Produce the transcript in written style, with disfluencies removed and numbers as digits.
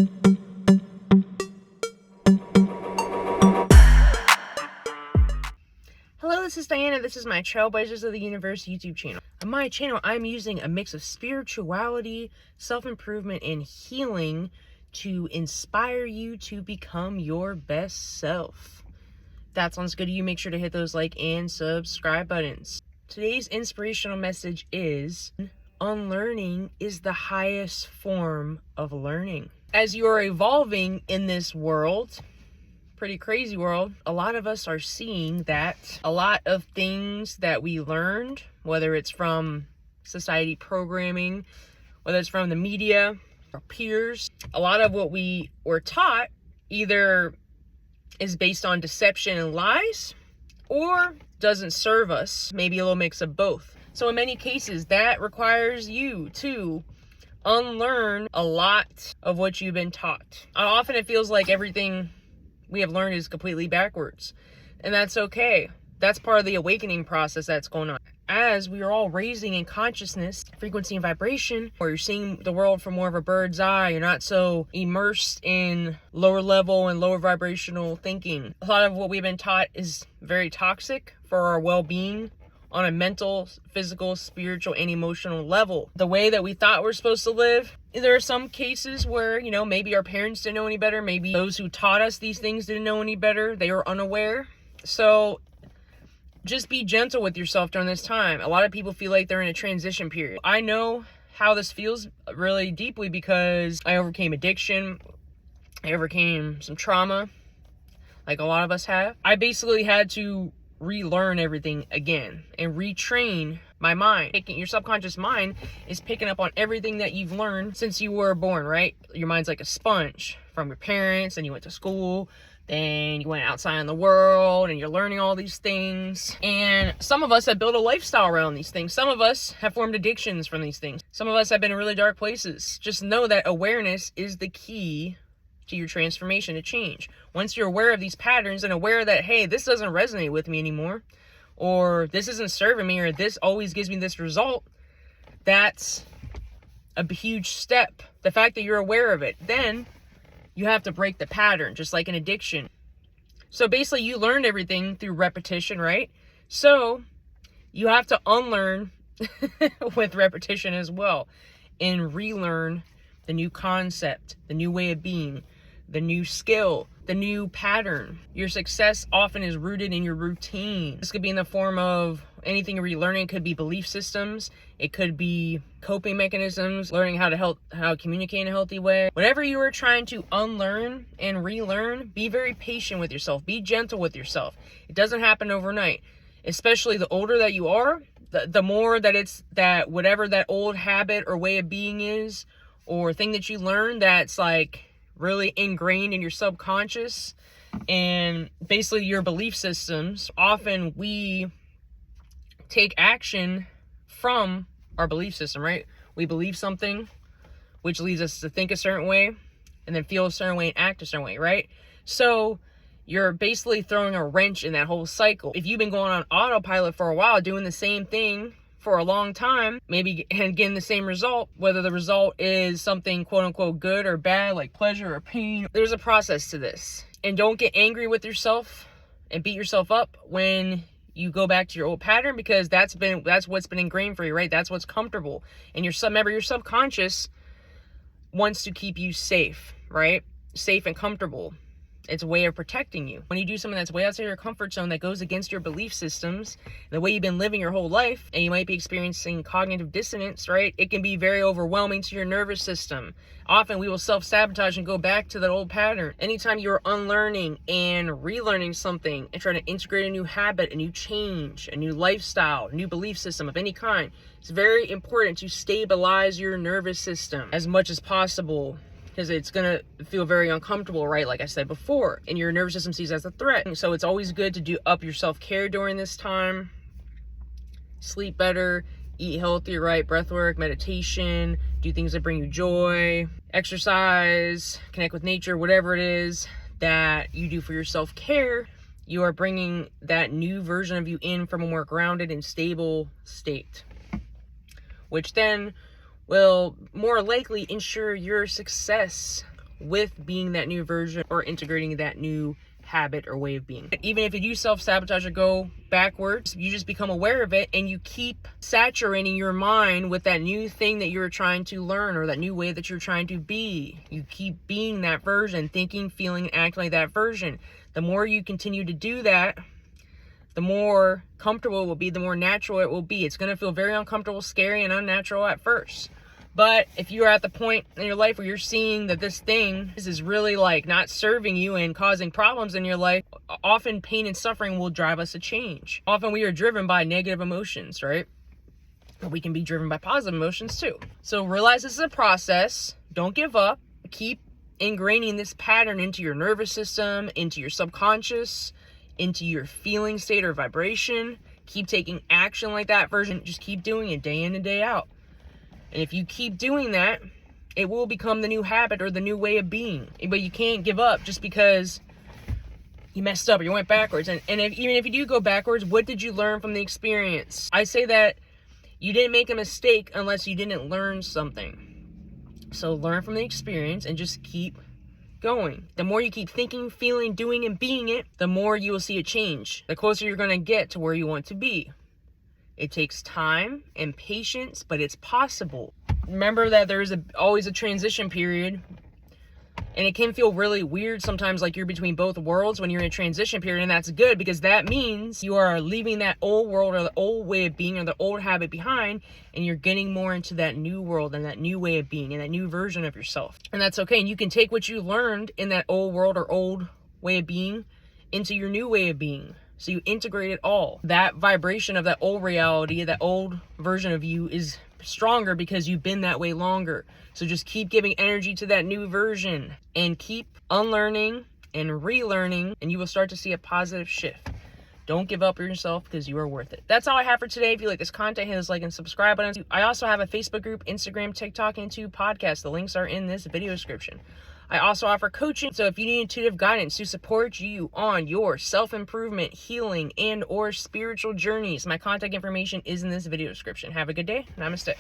Hello, this is Diana. This is my Trailblazers of the Universe YouTube channel. On my channel, I'm using a mix of spirituality, self-improvement, and healing to inspire you to become your best self. If that sounds good to you, make sure to hit those like and subscribe buttons. Today's inspirational message is: unlearning is the highest form of learning. As you are evolving in this world, pretty crazy world, a lot of us are seeing that a lot of things that we learned, whether it's from society programming, whether it's from the media, our peers, a lot of what we were taught either is based on deception and lies or doesn't serve us, maybe a little mix of both. So in many cases, that requires you to unlearn a lot of what you've been taught. Often it feels like everything we have learned is completely backwards, and that's okay. That's part of the awakening process that's going on. As we are all raising in consciousness, frequency, and vibration, where you're seeing the world from more of a bird's eye, you're not so immersed in lower level and lower vibrational thinking. A lot of what we've been taught is very toxic for our well-being on a mental, physical, spiritual, and emotional level. The way that we thought we're supposed to live, there are some cases where, maybe our parents didn't know any better. Maybe those who taught us these things didn't know any better. They were unaware. So just be gentle with yourself during this time. A lot of people feel like they're in a transition period. I know how this feels really deeply because I overcame addiction. I overcame some trauma, like a lot of us have. I basically had to relearn everything again and retrain my mind. Your subconscious mind is picking up on everything that you've learned since you were born, right? Your mind's like a sponge from your parents, and you went to school, then you went outside in the world, and you're learning all these things. And some of us have built a lifestyle around these things. Some of us have formed addictions from these things. Some of us have been in really dark places. Just know that awareness is the key to your transformation, to change. Once you're aware of these patterns and aware that, hey, this doesn't resonate with me anymore, or this isn't serving me, or this always gives me this result, that's a huge step. The fact that you're aware of it, then you have to break the pattern, just like an addiction. So basically, you learned everything through repetition, right? So you have to unlearn with repetition as well, and relearn the new concept, the new way of being, the new skill, the new pattern. Your success often is rooted in your routine. This could be in the form of anything you're relearning. It could be belief systems. It could be coping mechanisms, learning how to communicate in a healthy way. Whatever you are trying to unlearn and relearn, be very patient with yourself. Be gentle with yourself. It doesn't happen overnight. Especially the older that you are, the more that it's that whatever that old habit or way of being is, or thing that you learn that's like really ingrained in your subconscious and basically your belief systems. Often we take action from our belief system, right? We believe something, which leads us to think a certain way, and then feel a certain way and act a certain way, right? So you're basically throwing a wrench in that whole cycle. If you've been going on autopilot for a while, doing the same thing for a long time, maybe and getting the same result, whether the result is something quote unquote good or bad, like pleasure or pain, there's a process to this. And don't get angry with yourself and beat yourself up when you go back to your old pattern, because that's what's been ingrained for you, right? That's what's comfortable. And your subconscious wants to keep you safe, right? Safe and comfortable. It's a way of protecting you. When you do something that's way outside your comfort zone, that goes against your belief systems, the way you've been living your whole life, and you might be experiencing cognitive dissonance, right? It can be very overwhelming to your nervous system. Often we will self-sabotage and go back to that old pattern. Anytime you're unlearning and relearning something and trying to integrate a new habit, a new change, a new lifestyle, a new belief system of any kind, it's very important to stabilize your nervous system as much as possible, because it's going to feel very uncomfortable, right? Like I said before, and your nervous system sees as a threat. So it's always good to do up your self-care during this time. Sleep better, eat healthy, right? Breath work, meditation, do things that bring you joy, exercise, connect with nature, whatever it is that you do for your self-care. You are bringing that new version of you in from a more grounded and stable state, which then will more likely ensure your success with being that new version or integrating that new habit or way of being. Even if you do self-sabotage or go backwards, you just become aware of it and you keep saturating your mind with that new thing that you're trying to learn or that new way that you're trying to be. You keep being that version, thinking, feeling, and acting like that version. The more you continue to do that, the more comfortable it will be, the more natural it will be. It's going to feel very uncomfortable, scary, and unnatural at first. But if you're at the point in your life where you're seeing that this thing is really like not serving you and causing problems in your life, often pain and suffering will drive us to change. Often we are driven by negative emotions, right? But we can be driven by positive emotions too. So realize this is a process. Don't give up. Keep ingraining this pattern into your nervous system, into your subconscious, into your feeling state or vibration. Keep taking action like that version. Just keep doing it day in and day out. And if you keep doing that, it will become the new habit or the new way of being. But you can't give up just because you messed up or you went backwards. And even if you do go backwards, what did you learn from the experience? I say that you didn't make a mistake unless you didn't learn something. So learn from the experience and just keep going. The more you keep thinking, feeling, doing, and being it, the more you will see a change. The closer you're going to get to where you want to be. It takes time and patience, but it's possible. Remember that there's always a transition period, and it can feel really weird sometimes, like you're between both worlds when you're in a transition period, and that's good because that means you are leaving that old world or the old way of being or the old habit behind, and you're getting more into that new world and that new way of being and that new version of yourself. And that's okay, and you can take what you learned in that old world or old way of being into your new way of being. So you integrate it all. That vibration of that old reality, that old version of you is stronger because you've been that way longer. So just keep giving energy to that new version and keep unlearning and relearning, and you will start to see a positive shift. Don't give up on yourself because you are worth it. That's all I have for today. If you like this content, hit those like and subscribe buttons. I also have a Facebook group, Instagram, TikTok, and 2 podcasts. The links are in this video description. I also offer coaching, so if you need intuitive guidance to support you on your self-improvement, healing, and or spiritual journeys, my contact information is in this video description. Have a good day. Namaste.